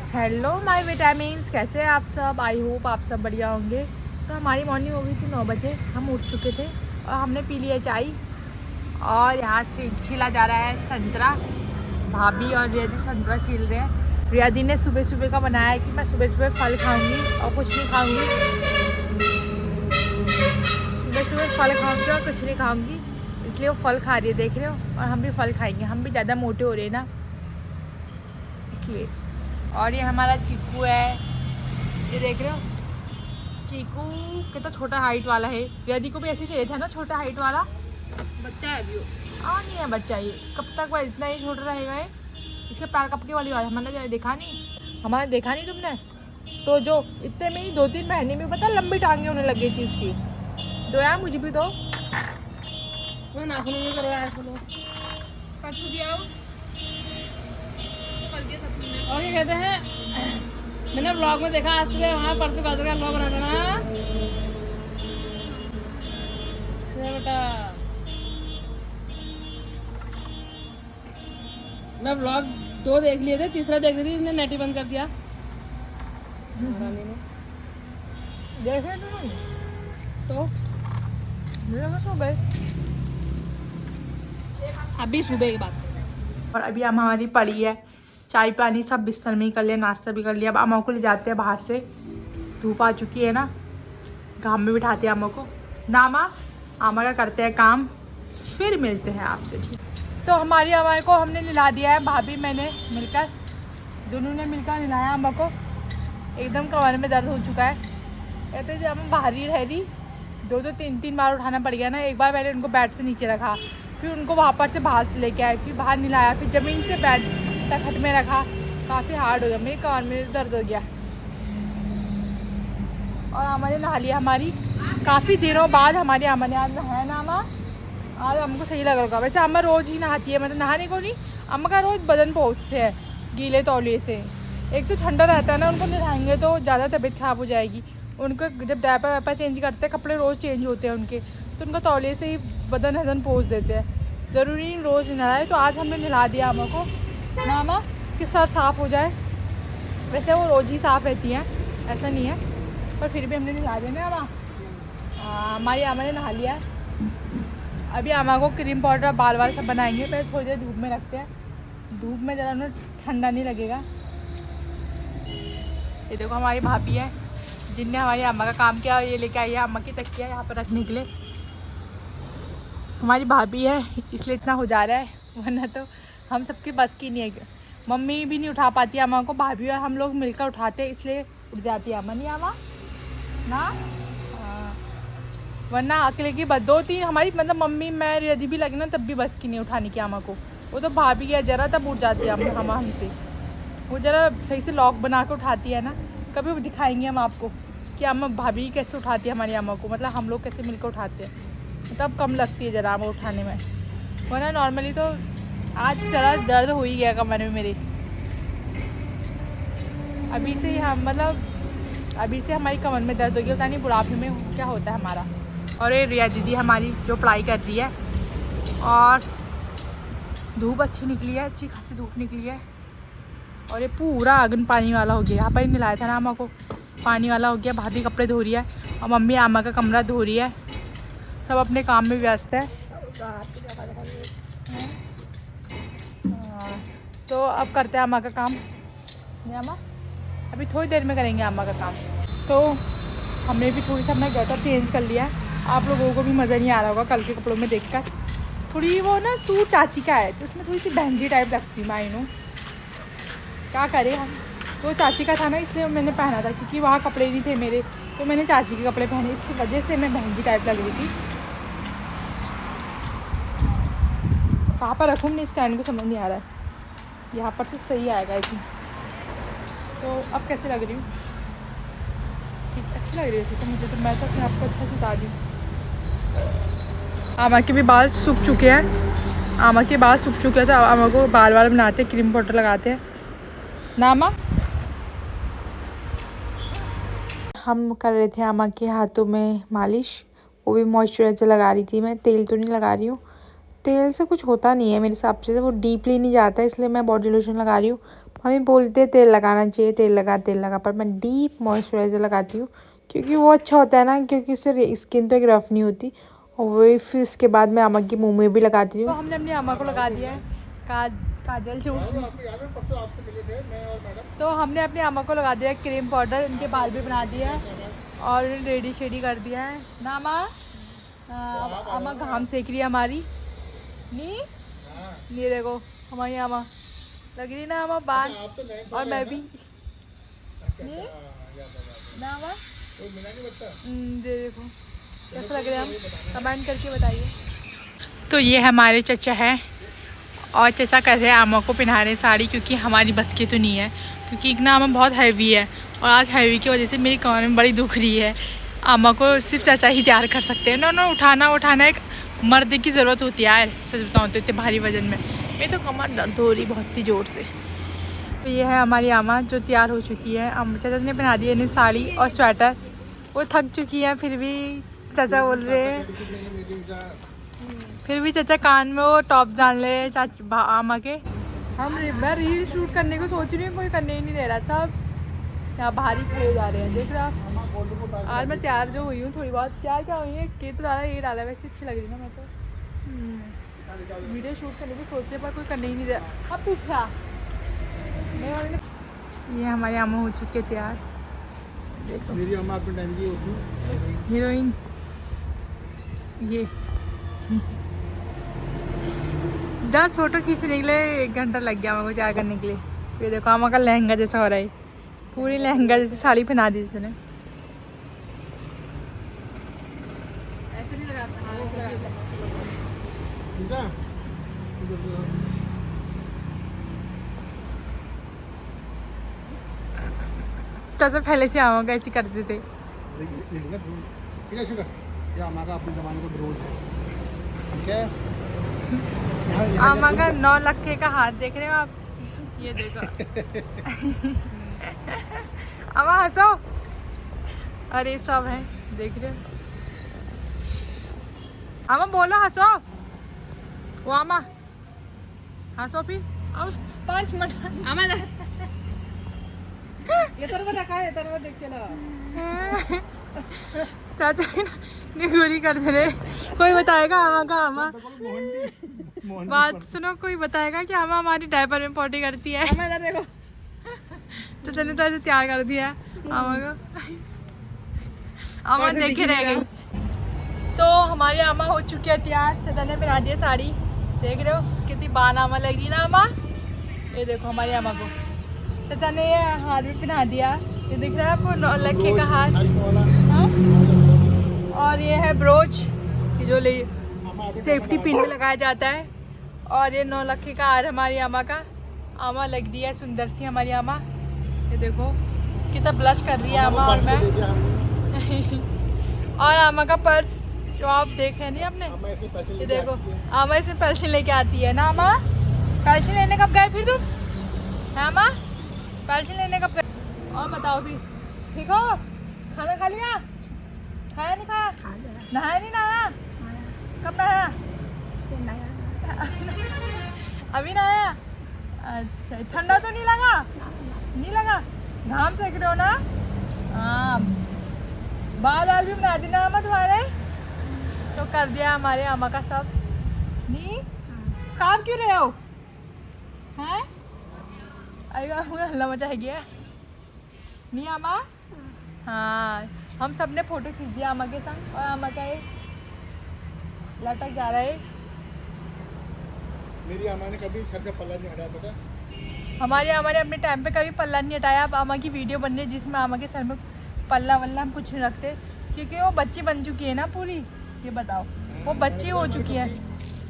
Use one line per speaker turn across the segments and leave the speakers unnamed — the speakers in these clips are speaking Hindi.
हेलो माय विटामिन्स, कैसे हैं आप सब। आई होप आप सब बढ़िया होंगे। तो हमारी मॉर्निंग हो गई थी 9 बजे, हम उठ चुके थे और हमने पी लिया चाय। और यहाँ छीला जा रहा है संतरा। भाभी और रियादी संतरा छील रहे हैं। रियादी ने सुबह सुबह का बनाया है कि मैं सुबह सुबह फल खाऊंगी और कुछ नहीं खाऊंगी। सुबह सुबह फल खाऊंगी और कुछ नहीं खाऊंगी, इसलिए वो फल खा रही है, देख रहे हो। और हम भी फल खाएंगे, हम भी ज़्यादा मोटे हो रहे हैं ना, इसलिए। और ये हमारा चीकू है, ये देख रहे हो। चीकू कितना छोटा हाइट वाला है। रियादी को भी ऐसे चाहिए था ना, छोटा हाइट वाला
बच्चा है अभी वो।
नहीं है बच्चा, ये कब तक वह इतना ही छोटा रहेगा ये। इसके पैर कपके वाली बात हमने देखा नहीं, हमारे देखा नहीं तुमने। तो जो इतने में ही 2-3 महीने में पता लंबी टांगे होने लग गई थी उसकी। तो यार मुझे भी तो
नाखूनों में करो यार, चलो कर तो दिया हो, तो कर दिया सब तुमने। और ये कहते हैं, मैंने ब्लॉग में देखा आज सुबह, वहाँ परसों का ब्लॉग बना था ना बेटा। मैं ब्लॉग 2 देख लिए थे, तीसरा देख रही थी, इसने नेट ही बंद कर दिया रानी ने।
देखे तुम
तो
सुबह।
अभी सुबह की बात।
और अभी अम्मा हमारी पड़ी है, चाय पानी सब बिस्तर में ही कर लिया, नाश्ता भी कर लिया। अब अम्मा को ले जाते हैं बाहर से, धूप आ चुकी है ना, घाम में बिठाते हैं अम्मा को ना। अम्मा का करते हैं काम, फिर मिलते हैं आपसे, ठीक। तो हमारी अम्मा को हमने नहला दिया है, भाभी मैंने मिलकर, दोनों ने मिलकर नहलाया अम्मा को। एकदम कमर में दर्द हो चुका है। कहते जब हम बाहर ही रह रही, 2-3 बार उठाना पड़ गया ना। एक बार मैंने उनको बेड से नीचे रखा, फिर उनको वहाँ पर से बाहर से लेके आए, फिर बाहर नहलाया, फिर ज़मीन से बेड तक हट में रखा। काफ़ी हार्ड हो गया, मेरी कमर में दर्द हो गया। और अम्मा ने नहा लिया हमारी, काफ़ी दिनों बाद हमारी अम्मा ने आज नहाया ना। अम्मा आज हमको सही लग रहा होगा। वैसे अम्मा रोज़ ही नहाती है, मतलब नहाने को नहीं, अम्मा का रोज़ बदन पोंछते हैं गीले तौलिए से। एक तो ठंडा रहता है ना, उनको नहाएंगे तो ज़्यादा तबीयत ख़राब हो जाएगी। उनको जब डायपर वायपर चेंज करते हैं, कपड़े रोज़ चेंज होते हैं उनके, तो उनका तौलिए से ही बदन हदन पोंछ देते हैं। ज़रूरी नहीं रोज़ नहलाए। तो आज हमने नहला दिया अम्मा को ना अम्मा, कि सर साफ़ हो जाए। वैसे वो रोज़ ही साफ़ रहती हैं, ऐसा नहीं है, पर फिर भी हमने नहला दिया ना अम्मा। हमारी अम्मा ने नहा लिया। अभी अम्मा को क्रीम पाउडर बाल वाल सब बनाएंगे, पहले थोड़ी देर धूप में रखते हैं, धूप में ज़रा उन्हें ठंडा नहीं लगेगा। ये देखो हमारी भाभी है, जिनने हमारी अम्मा का काम किया। ये लेके आई है अम्मा की तकिया यहाँ पर रखने के लिए। हमारी भाभी है इसलिए इतना हो जा रहा है, वरना तो हम सबके बस की नहीं है। मम्मी भी नहीं उठा पाती अम्मा को, भाभी और हम लोग मिलकर उठाते हैं, इसलिए उठ जाती है अम्मा। नहीं अम्मा ना, वरना अकेले की बस 2-3 हमारी, मतलब मम्मी मैं यदि भी लगे ना, तब भी बस की नहीं उठाने की अम्मा को। वो तो भाभी है ज़रा, तब उठ जाती है अम्मा हमसे। वो ज़रा सही से लॉक बना के उठाती है ना। कभी भी दिखाएंगे हम आपको कि अम्मा भाभी कैसे उठाती है हमारी अम्मा को, मतलब हम लोग कैसे मिलकर उठाते हैं, मतलब कम लगती है ज़रा अम्मा उठाने में। वरना नॉर्मली तो आज ज़रा दर्द हो ही गया कमर में मेरे। अभी से ही हम, मतलब अभी से हमारी कमर में दर्द हो गया, पता नहीं बुढ़ापे में क्या होता है हमारा। और ये रिया दीदी हमारी जो पढ़ाई कर रही है, और धूप अच्छी निकली है, अच्छी खासी धूप निकली है। और ये पूरा आंगन पानी वाला हो गया। यहाँ पर ही नहलाया था ना अम्मा को, पानी वाला हो गया। भाभी कपड़े धो रही है और मम्मी अम्मा का कमरा धो रही है। सब अपने काम में व्यस्त है। तो अब करते हैं अम्मा का काम। नहीं अम्मा, अभी थोड़ी देर में करेंगे अम्मा का काम। तो हमने भी थोड़ी सा अपना गटर चेंज कर लिया है। आप लोगों को भी मज़ा नहीं आ रहा होगा कल के कपड़ों में देखकर। थोड़ी वो ना सूट चाची का है, तो उसमें थोड़ी सी बहनजी टाइप लगती है। मायनो क्या करें हम, तो चाची का था ना, इसलिए मैंने पहना था, क्योंकि वहाँ कपड़े नहीं थे मेरे, तो मैंने चाची के कपड़े पहने, इस वजह से मैं बहनजी टाइप लग रही थी। कहाँ पर रखूँ अपने स्टैंड को समझ नहीं आ रहा है। यहाँ पर से सही आएगा इसमें। तो अब कैसे लग रही हूँ? ठीक अच्छी लग रही है वैसे तो मुझे, तो मैं तो अपने आपको अच्छा सिता दी। आमा के भी बाल सूख चुके हैं, आमा के बाल सूख चुके हैं, तो आमा को बाल बनाते हैं, क्रीम पाउडर लगाते हैं ना आमा। हम कर रहे थे आमा के हाथों में मालिश, वो भी मॉइस्चराइज़र लगा रही थी मैं। तेल तो नहीं लगा रही हूँ, तेल से कुछ होता नहीं है मेरे हिसाब से, वो डीपली नहीं जाता है, इसलिए मैं बॉडी लोशन लगा रही हूँ। हमें बोलते हैं तेल लगाना चाहिए, तेल लगा, पर मैं डीप मॉइस्चराइज़र लगाती हूँ क्योंकि वो अच्छा होता है ना, क्योंकि उससे स्किन तो एक रफ नहीं होती। और वही फिर उसके बाद मैं अम्मा की मुँह में भी लगाती हूँ। तो हमने अपनी अम्मा को लगा दिया है काजल जो तो हमने अपनी अम्मा को लगा दिया क्रीम पाउडर, इनके बाल भी बना दिया है और रेडी शेडी कर दिया है ना अम्मा। अम्मा घाम सेक रही है हमारी, नहीं नहीं देखो हमारी अम्मा लग रही ना अम्मा बाल, और मैं भी ना अम्मा। देखो कैसा लग रहा है, हम कमेंट करके बताइए। तो ये हमारे चचा हैं और चचा कर रहे हैं अम्मा को पहना रहे साड़ी, क्योंकि हमारी बस की तो नहीं है, क्योंकि एक ना अम्मा बहुत हैवी है और आज हैवी की वजह से मेरी कमर में बड़ी दुख रही है। अम्मा को सिर्फ चचा ही तैयार कर सकते हैं ना, उठाना एक मर्द की ज़रूरत होती है यार, सच बताऊँ तो इतने भारी वजन में मेरी तो कमर दर्द हो रही बहुत ही ज़ोर से। तो ये है हमारी अम्मा जो तैयार हो चुकी है। चचा ने पहना दी इन्हें साड़ी और स्वेटर, वो थक चुकी है फिर भी चाचा बोल रहे हैं, फिर भी चाचा कान में वो टॉप डाल रहे अम्मा के। मैं रील शूट करने को सोच रही हूँ, कोई करने ही नहीं दे रहा, सब यहाँ बाहर ही खड़े हो जा रहे हैं। देख रहा आज मैं तैयार जो हुई हूँ थोड़ी बहुत, क्या हुई है कि तो डाला ये डाला, वैसे अच्छी लग रही ना मैं तो। वीडियो शूट करने की सोच रहे पर कोई करने ही नहीं दे रहा। अब पूछा ये हमारी अम्मा हो चुकी है तैयार।
मेरी अम्मा अपने टाइम की होती
हीरोइन। ये 10 फोटो खींचने के लिए 1 घंटा लग गया मेरे को तैयार करने के लिए। ये देखो अम्मा का लहंगा जैसा हो रहा है, पूरी लहंगा जैसे साड़ी पहना दी इसने।
ऐसे नहीं लगाता,
ठीक है।
तो पहले से अम्मा का ऐसे करते थे।
ये अम्मा का अपने ज़माने का ब्रोज है, ठीक है।
अम्मा का 9 लाख का हाथ देख रहे हो आप, ये देखो। अम्मा हंसो, अरे सब है देख रहे हो। अम्मा बोलो हंसो, वो अम्मा हंसो फिर। अब 5 मिनट
अम्मा ये तरफ रखा है, तरफ देख के लगा।
चाचा निगोरी कर दे रहे। कोई बताएगा अम्मा का, अम्मा बात सुनो, कोई बताएगा कि अम्मा हमारी डायपर में पॉटी करती है।
अम्मा इधर देखो,
चाचा ने तो ऐसे तैयार कर दिया अम्मा को, अम्मा देखे रह गई। तो हमारी अम्मा हो चुकी है तैयार, चाचा ने पहना दिया साड़ी, देख रहे हो कितनी बान अम्मा लगी ना अम्मा। ये देखो हमारी अम्मा को चाचा ने ये हाथ भी पहना दिया, ये दिख रहा है आपको 9 लाख का हाथ। हाँ? और ये है ब्रोच, ये जो सेफ्टी पिन में लगाया जाता है। और ये 9 लाख का हार हमारी अम्मा का, अम्मा लग दी है सुंदर सी हमारी अम्मा। ये देखो कितना ब्लश कर रही है अम्मा और मैं। और अम्मा का पर्स जो आप देखे नहीं आपने, ये देखो अम्मा इसमें पेंसिल लेके आती है ना अम्मा। पेंसिल लेने कब गए फिर तुम, है अम्मा? पेंसिल लेने कब गए? और बताओ फिर, ठीक हो? खाना खा लिया? खाया नहीं खाया? नहाया नहीं नहाया? कब नहाया? अभी नहाया? अच्छा, ठंडा तो नहीं लगा? नहीं लगा, घाम सेक रहे हो ना? हाँ, बाल भी बना दी ना अम्मा तुम्हारे, तो कर दिया हमारे अम्मा का सब। नहीं काम क्यों रहे हो हैं? अरे हल्ला मचा है गया नहीं अम्मा। हाँ, हम सब ने फोटो खींच दिया अम्मा के साथ, और अम्मा का एक लटक जा रहा है।
मेरी अम्मा ने कभी सर से पल्ला नहीं हटाया, पता?
हमारी अम्मा ने अपने टाइम पे कभी पल्ला नहीं हटाया। अब अम्मा की वीडियो बन रही है जिसमें अम्मा के सर में पल्ला वल्ला हम कुछ नहीं रखते, क्योंकि वो बच्ची बन चुकी है ना पूरी। ये बताओ, वो बच्ची हो चुकी है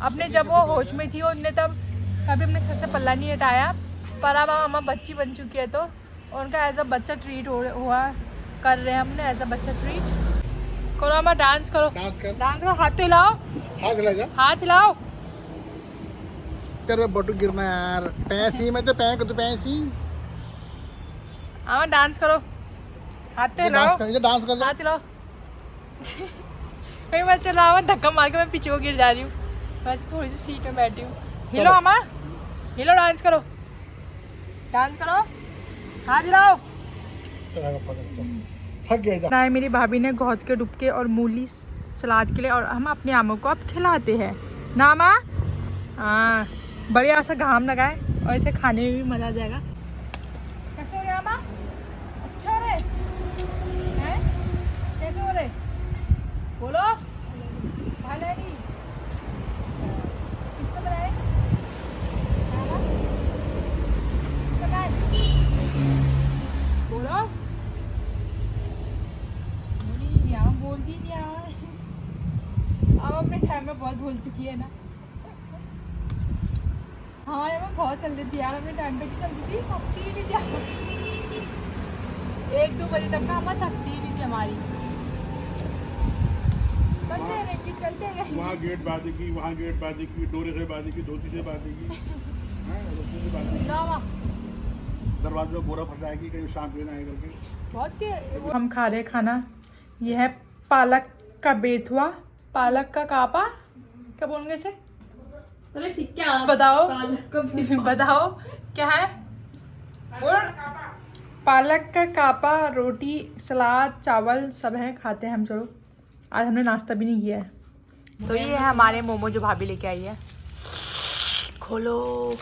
अपने, जब वो होश में थी उनने तब कभी अपने सर से पल्ला नहीं हटाया। पर अब अम्मा बच्ची बन चुकी है तो उनका एज अ बच्चा ट्रीट हुआ कर रहे हैं हमने, एज अ बच्चा ट्रीट। करो अम्मा, डांस करो, डांस करो, हाथ तो हिलाओ,
हाथ हिला जा,
हाथ हिलाओ।
तेरे बटू गिरना यार, पैसी में तो पैक तो पैसी।
अम्मा डांस करो, हाथ तो हिलाओ,
डांस कर,
हाथ हिलाओ। कई बार चला हुआ धक्का मार के मैं पीछे को गिर जा रही हूँ, वैसे थोड़ी सी सीट में बैठी हूँ। हिलो अम्मा, हिलो, डांस करो, डांस करो, हाथ हिलाओ।
थक गया जा।
बनाए मेरी भाभी ने गोद के डुबके और मूली सलाद के लिए, और हम अपने आमों को अब खिलाते हैं ना माँ। हाँ, बढ़िया सा घाम लगाए और इसे खाने में भी मज़ा आ जाएगा। कैसे हो रहे आमा? अच्छे हो रहे हैं? कैसे हो रहे? बोलो। भाला नहीं किसने बनाए? आमा? किसने बनाए? बोलो। बोलती नहीं यार, अब अपने टाइम में बहुत भूल चुकी है ना। हमारे में बहुत चल रही थी यार, अपने टाइम पे भी चलती थी, थकती ही नहीं थी। 1-2 बजे तक ना हमारी थकती ही नहीं थी हमारी। चलते रहेंगी, चलते रहेंगी।
वहाँ गेट बांधेगी, वहाँ गेट बांधेगी, डोरे से बांधेगी, धोती से बांधेगी, रस्सी से बांधेगी, दरवाजे में बोरा फटाएगी कहीं शाम लेना है करके।
बहुत हम खा रहे खाना। यह है पालक का बेथुआ, पालक का कापा, क्या बोलेंगे इसे? बताओ बताओ क्या है? और पालक का कापा, रोटी, सलाद, चावल सब है, खाते हैं हम। चलो, आज हमने नाश्ता भी नहीं किया है। तो ये है हमारे मोमो जो भाभी लेके आई है। खोलो।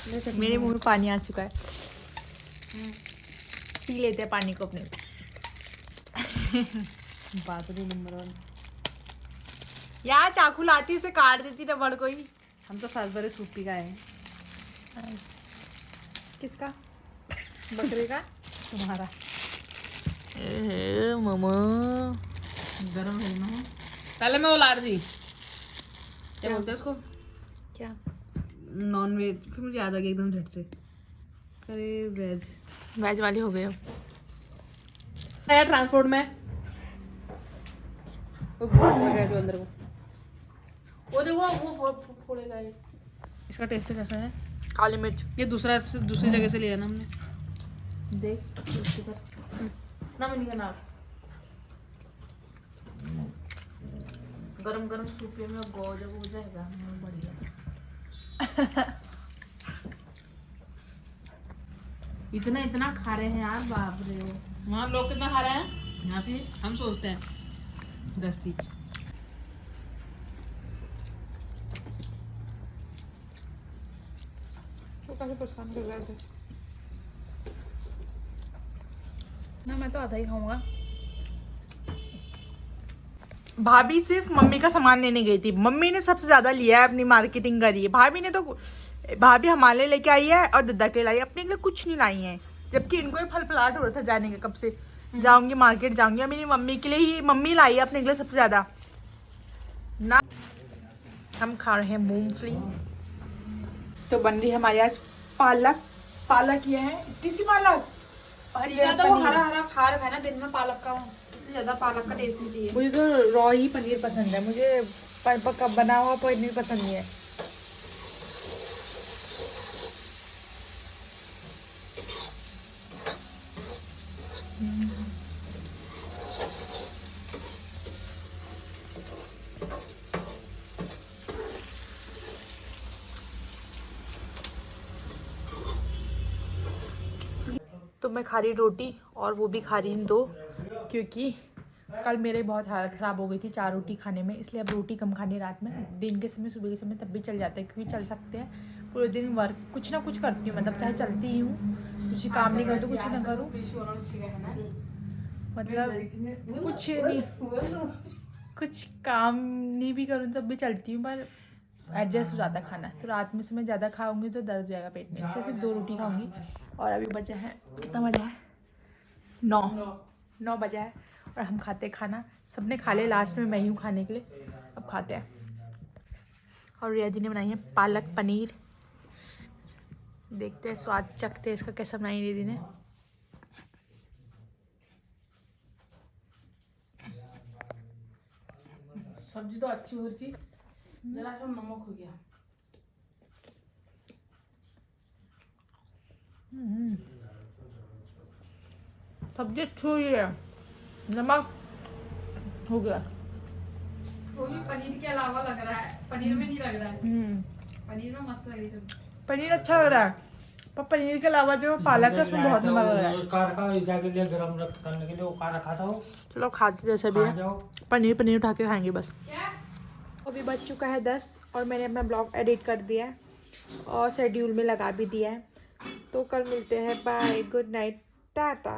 मेरे मुंह में पानी आ चुका है। पी लेते हैं पानी को अपने।
बात नहीं नंबर 1।
यार चाकू लाती उसे काट देती रबड़ को ही।
हम तो सासबरे सूप पी का है।
किसका? बकरे का?
तुम्हारा
मामा
गरम है ना। पहले मैं वो ला रही थी, क्या बोलते हैं उसको,
क्या?
Non veg. फिर मुझे याद आ गया एकदम झट से, अरे
वेज वाली हो गए हो
यार। ट्रांसपोर्ट में वो गया जो अंदर वो देखो वो फोड़ेगा ये। इसका टेस्ट कैसा है?
काली मिर्च।
ये दूसरी जगह से लिया ना हमने। देख उसके पर ना मनी का नाम। गरम गरम सूप में गोजा हो जाएगा बढ़िया। इतना खा रहे हैं यार, बाप रे। वहाँ लोग कितना खा रहे हैं, यहाँ पे हम सोचते हैं 10-30।
तो कैसे परेशान कर रहा है ना? मैं तो आधा ही खाऊंगा। भाभी सिर्फ मम्मी का सामान लेने गई थी। मम्मी ने सबसे ज्यादा लिया है, अपनी मार्केटिंग करी है। भाभी हमारे लिए लेके आई है और दद्दा के लाई, अपने लिए कुछ नहीं लाई है। जबकि इनको ही फलफलाट हो रहा था जाने का, कब से जाऊंगी मार्केट जाऊंगी। मेरी मम्मी के लिए ही मम्मी लाई है अपने लिए सबसे ज्यादा ना। हम खा रहे हैं मूंगफली। तो बन रही है हमारी आज पालक ये है, इतनी सी पालक। और ये
ज्यादा वो हरा हरा खा रखा है ना दिन में पालक का, ज्यादा पालक का टेस्ट नहीं चाहिए।
मुझे तो रॉ ही पनीर पसंद है, मुझे पक्का बना हुआ पनीर पसंद नहीं है। तो मैं खा रही रोटी, और वो भी खा रही हूँ 2, क्योंकि कल मेरे बहुत हालत ख़राब हो गई थी 4 रोटी खाने में। इसलिए अब रोटी कम खानी रात में। दिन के समय, सुबह के समय तब भी चल जाता है, क्योंकि चल सकते हैं। पूरे दिन वर्क कुछ ना कुछ करती हूँ, मतलब चाहे चलती ही हूँ, कुछ काम नहीं करूँ तो कुछ ना करूँ, मतलब कुछ काम नहीं भी करूँ तब भी चलती हूँ, पर एडजस्ट हो जाता है खाना। तो रात में से मैं ज़्यादा खाऊंगी तो दर्द हो जाएगा पेट में, इसलिए सिर्फ 2 रोटी खाऊंगी। और अभी बजा है, कितना बजा है? 9 बजा है, और हम खाते हैं खाना। सबने खा लिया, लास्ट में मैं ही हूँ खाने के लिए। अब खाते हैं। और रिया जी ने बनाई है पालक पनीर। देखते हैं, स्वाद चखते हैं इसका कैसा बनाई रिया जी ने।
सब्जी तो अच्छी हो रही थी, जरा सा नमक हो गया।
सब्जी अच्छी हुई है, नमक हो गया।
वो भी पनीर के अलावा लग रहा है, पनीर में नहीं लग रहा है। पनीर में मस्त लगी सब्जी।
पनीर अच्छा लग रहा है, पर पनीर के अलावा जो पालक है उसमें बहुत नमक लग रहा है।
कार का ईसा के लिए गरम रख करने के लिए वो कार खाता हो।
चलो खाते जैसे भी है, पनीर पनीर उठा के खाएंगे बस। अभी बज चुका है 10 और मैंने अपना ब्लॉग एडिट कर दिया है और शेड्यूल में लगा भी दिया है। तो कल मिलते हैं, बाय, गुड नाइट, टाटा।